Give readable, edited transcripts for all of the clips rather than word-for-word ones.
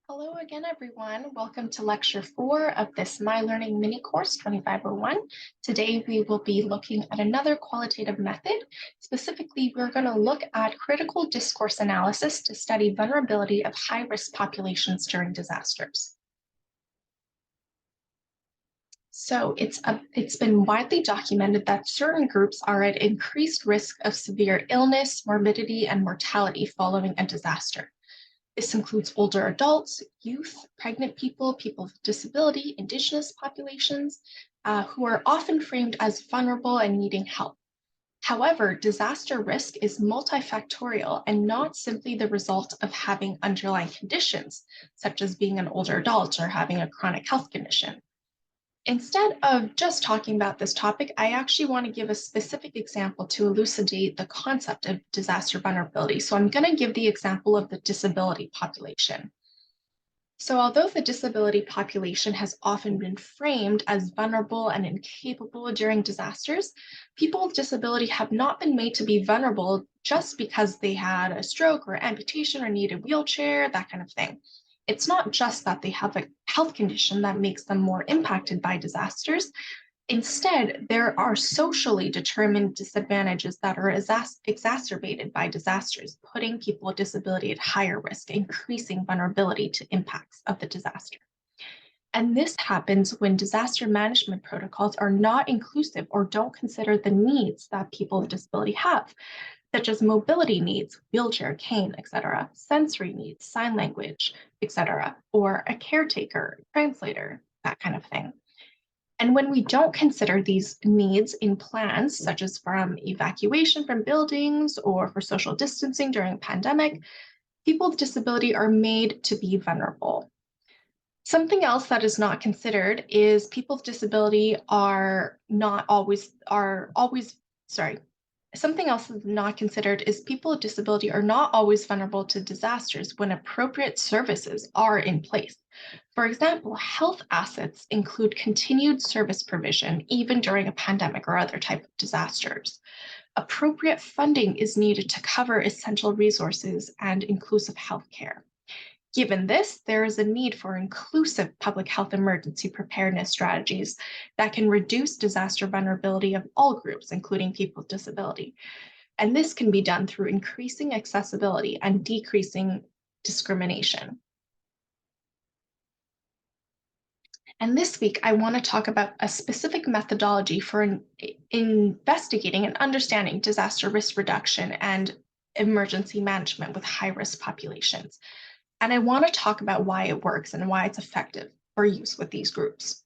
Hello again, everyone. Welcome to Lecture 4 of this My Learning mini course 2501. Today, we will be looking at another qualitative method. Specifically, we're going to look at critical discourse analysis to study vulnerability of high-risk populations during disasters. So it's been widely documented that certain groups are at increased risk of severe illness, morbidity, and mortality following a disaster. This includes older adults, youth, pregnant people, people with disability, indigenous populations, who are often framed as vulnerable and needing help. However, disaster risk is multifactorial and not simply the result of having underlying conditions, such as being an older adult or having a chronic health condition. Instead of just talking about this topic, I actually want to give a specific example to elucidate the concept of disaster vulnerability. So I'm going to give the example of the disability population. So although the disability population has often been framed as vulnerable and incapable during disasters, people with disability have not been made to be vulnerable just because they had a stroke or amputation or need a wheelchair, that kind of thing. It's not just that they have a health condition that makes them more impacted by disasters. Instead, there are socially determined disadvantages that are exacerbated by disasters, putting people with disability at higher risk, increasing vulnerability to impacts of the disaster. And this happens when disaster management protocols are not inclusive or don't consider the needs that people with disability have, such as mobility needs, wheelchair, cane, etc., sensory needs, sign language, etc., or a caretaker, translator, that kind of thing. And when we don't consider these needs in plans, such as from evacuation from buildings or for social distancing during a pandemic, people with disability are made to be vulnerable. Something else that is not considered is people with disability Something else that's not considered is people with disability are not always vulnerable to disasters when appropriate services are in place. For example, health assets include continued service provision even during a pandemic or other type of disasters. Appropriate funding is needed to cover essential resources and inclusive healthcare. Given this, there is a need for inclusive public health emergency preparedness strategies that can reduce disaster vulnerability of all groups, including people with disability. And this can be done through increasing accessibility and decreasing discrimination. And this week, I want to talk about a specific methodology for investigating and understanding disaster risk reduction and emergency management with high-risk populations. And I want to talk about why it works and why it's effective for use with these groups.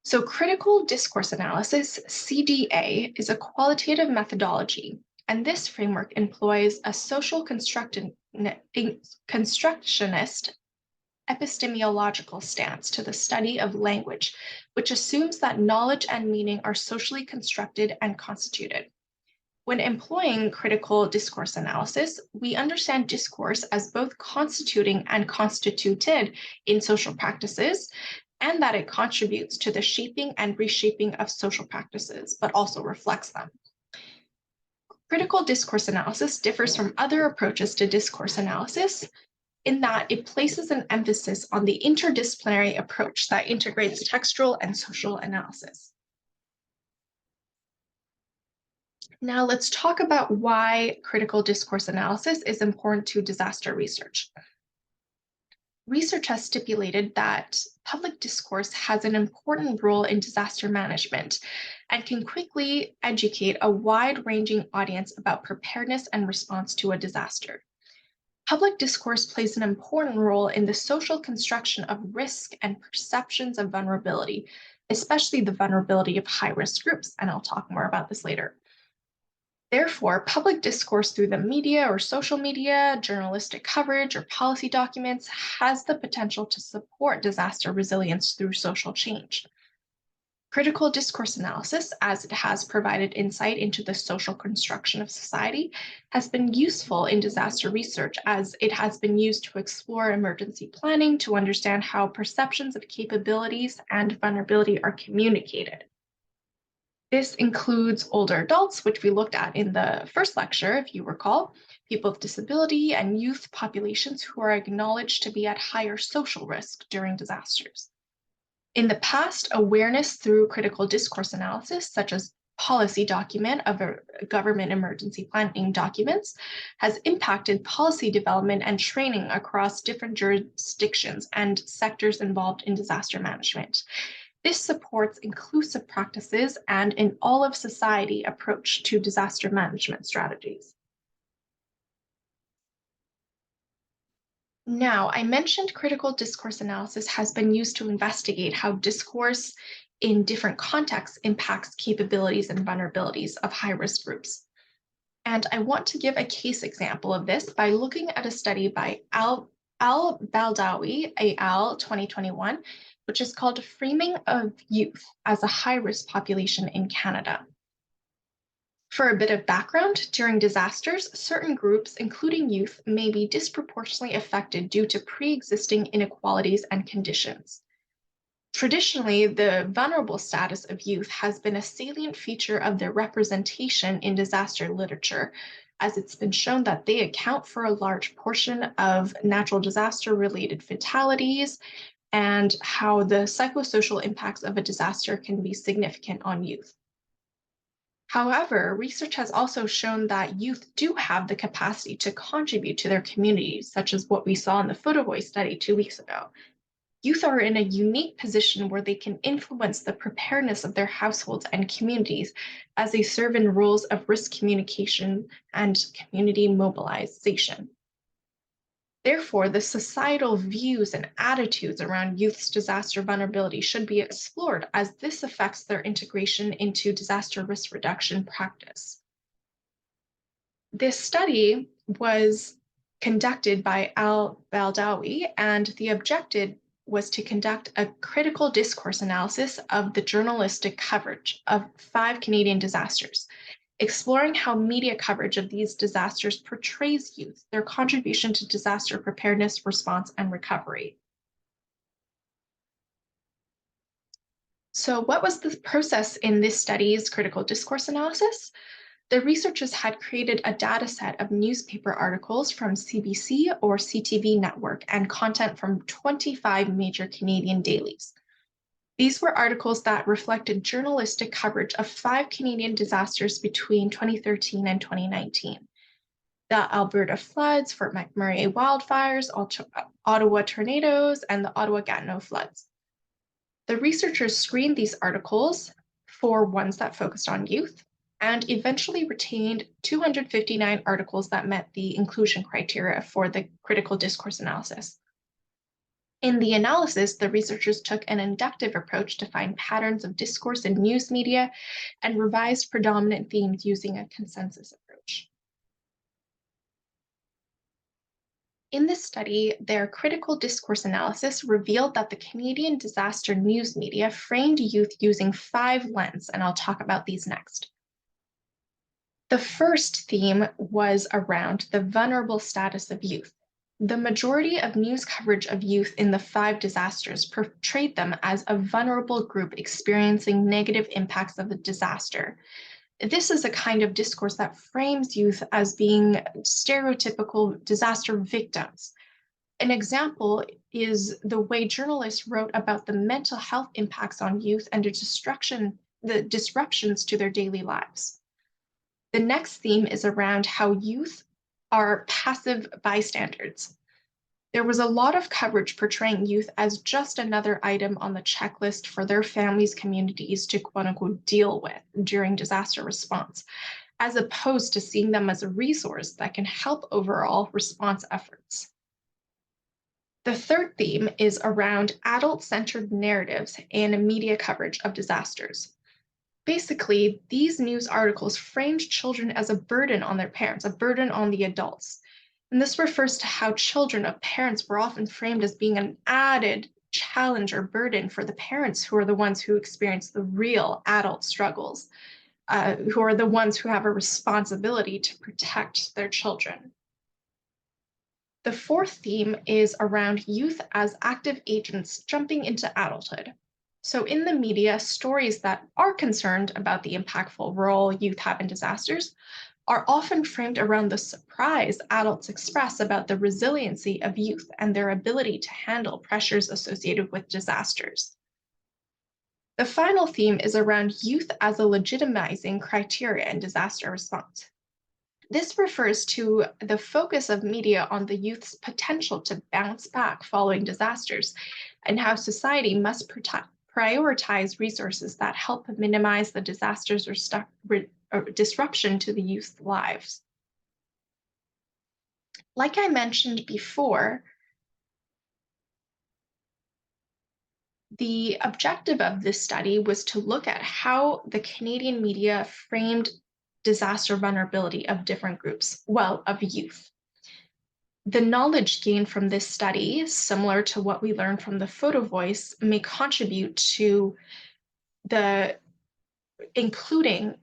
So critical discourse analysis, CDA, is a qualitative methodology, and this framework employs a social constructionist epistemological stance to the study of language, which assumes that knowledge and meaning are socially constructed and constituted. When employing critical discourse analysis, we understand discourse as both constituting and constituted in social practices, and that it contributes to the shaping and reshaping of social practices, but also reflects them. Critical discourse analysis differs from other approaches to discourse analysis in that it places an emphasis on the interdisciplinary approach that integrates textual and social analysis. Now let's talk about why critical discourse analysis is important to disaster research. Research has stipulated that public discourse has an important role in disaster management and can quickly educate a wide-ranging audience about preparedness and response to a disaster. Public discourse plays an important role in the social construction of risk and perceptions of vulnerability, especially the vulnerability of high-risk groups, and I'll talk more about this later. Therefore, public discourse through the media or social media, journalistic coverage, or policy documents has the potential to support disaster resilience through social change. Critical discourse analysis, as it has provided insight into the social construction of society, has been useful in disaster research as it has been used to explore emergency planning to understand how perceptions of capabilities and vulnerability are communicated. This includes older adults, which we looked at in the first lecture, if you recall, people with disability, and youth populations who are acknowledged to be at higher social risk during disasters. In the past, awareness through critical discourse analysis, such as policy document of a government emergency planning documents, has impacted policy development and training across different jurisdictions and sectors involved in disaster management. This supports inclusive practices and an all of society approach to disaster management strategies. Now, I mentioned critical discourse analysis has been used to investigate how discourse in different contexts impacts capabilities and vulnerabilities of high-risk groups. And I want to give a case example of this by looking at a study by Al-Baldawi et al. 2021, which is called Framing of Youth as a High-Risk Population in Canada. For a bit of background, during disasters, certain groups, including youth, may be disproportionately affected due to pre-existing inequalities and conditions. Traditionally, the vulnerable status of youth has been a salient feature of their representation in disaster literature, as it's been shown that they account for a large portion of natural disaster-related fatalities and how the psychosocial impacts of a disaster can be significant on youth. However, research has also shown that youth do have the capacity to contribute to their communities, such as what we saw in the Footavoy study 2 weeks ago. Youth are in a unique position where they can influence the preparedness of their households and communities as they serve in roles of risk communication and community mobilization. Therefore, the societal views and attitudes around youth's disaster vulnerability should be explored as this affects their integration into disaster risk reduction practice. This study was conducted by Al-Baldawi, and the objective was to conduct a critical discourse analysis of the journalistic coverage of 5 Canadian disasters, exploring how media coverage of these disasters portrays youth, their contribution to disaster preparedness, response, and recovery. So, what was the process in this study's critical discourse analysis? The researchers had created a data set of newspaper articles from CBC or CTV network and content from 25 major Canadian dailies. These were articles that reflected journalistic coverage of 5 Canadian disasters between 2013 and 2019. The Alberta floods, Fort McMurray wildfires, Ottawa tornadoes, and the Ottawa-Gatineau floods. The researchers screened these articles for ones that focused on youth and eventually retained 259 articles that met the inclusion criteria for the critical discourse analysis. In the analysis, the researchers took an inductive approach to find patterns of discourse in news media and revised predominant themes using a consensus approach. In this study, their critical discourse analysis revealed that the Canadian disaster news media framed youth using 5 lenses, and I'll talk about these next. The first theme was around the vulnerable status of youth. The majority of news coverage of youth in the 5 disasters portrayed them as a vulnerable group experiencing negative impacts of a disaster. This is a kind of discourse that frames youth as being stereotypical disaster victims. An example is the way journalists wrote about the mental health impacts on youth and the disruptions to their daily lives. The next theme is around how youth are passive bystanders. There was a lot of coverage portraying youth as just another item on the checklist for their families' communities to quote unquote deal with during disaster response, as opposed to seeing them as a resource that can help overall response efforts. The third theme is around adult-centered narratives and media coverage of disasters. Basically, these news articles framed children as a burden on their parents, a burden on the adults. And this refers to how children of parents were often framed as being an added challenge or burden for the parents who are the ones who experience the real adult struggles, who are the ones who have a responsibility to protect their children. The fourth theme is around youth as active agents jumping into adulthood. So, in the media, stories that are concerned about the impactful role youth have in disasters are often framed around the surprise adults express about the resiliency of youth and their ability to handle pressures associated with disasters. The final theme is around youth as a legitimizing criteria in disaster response. This refers to the focus of media on the youth's potential to bounce back following disasters and how society must prioritize resources that help minimize the disaster's or disruption to the youth's lives. Like I mentioned before, the objective of this study was to look at how the Canadian media framed disaster vulnerability of different groups, well, of youth. The knowledge gained from this study, similar to what we learned from the photo voice, may contribute to the including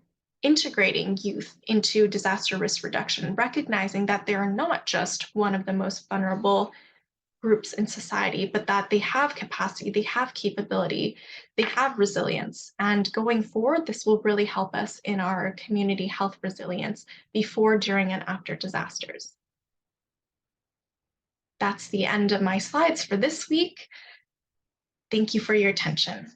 integrating youth into disaster risk reduction, recognizing that they are not just one of the most vulnerable groups in society, but that they have capacity, they have capability, they have resilience. And going forward, this will really help us in our community health resilience before, during, and after disasters. That's the end of my slides for this week. Thank you for your attention.